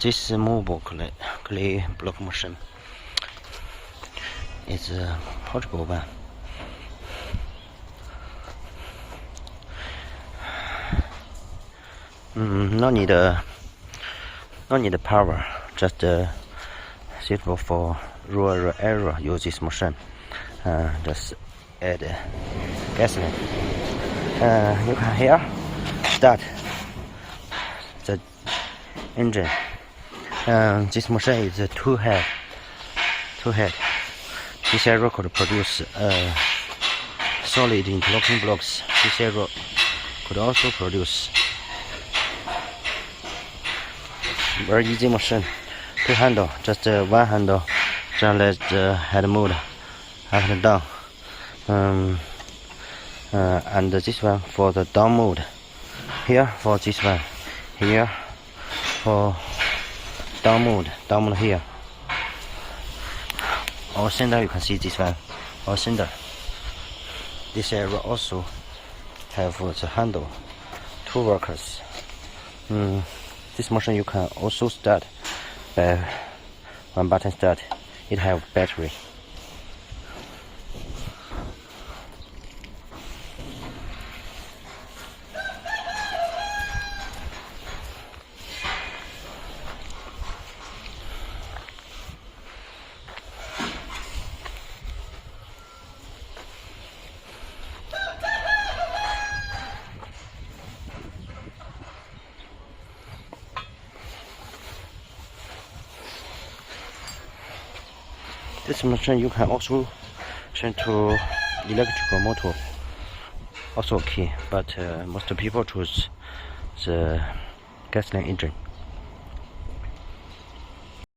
This movable clay block machine is a portable one. No need power, just suitable for rural area. Use this machine. Just add gasoline. You can here start the engine. This machine is two head. This arrow could produce solid interlocking blocks. This arrow could also produce. Very easy machine to handle. Just one handle. Just let the head move up and down. And this one for the down mode. Here for this one. Here for down mode here. Our center, you can see this one. Our center. This area also have the handle. Two workers. This machine you can also start by one button start. It have battery. This machine you can also change to electrical motor, also okay, but most people choose the gasoline engine.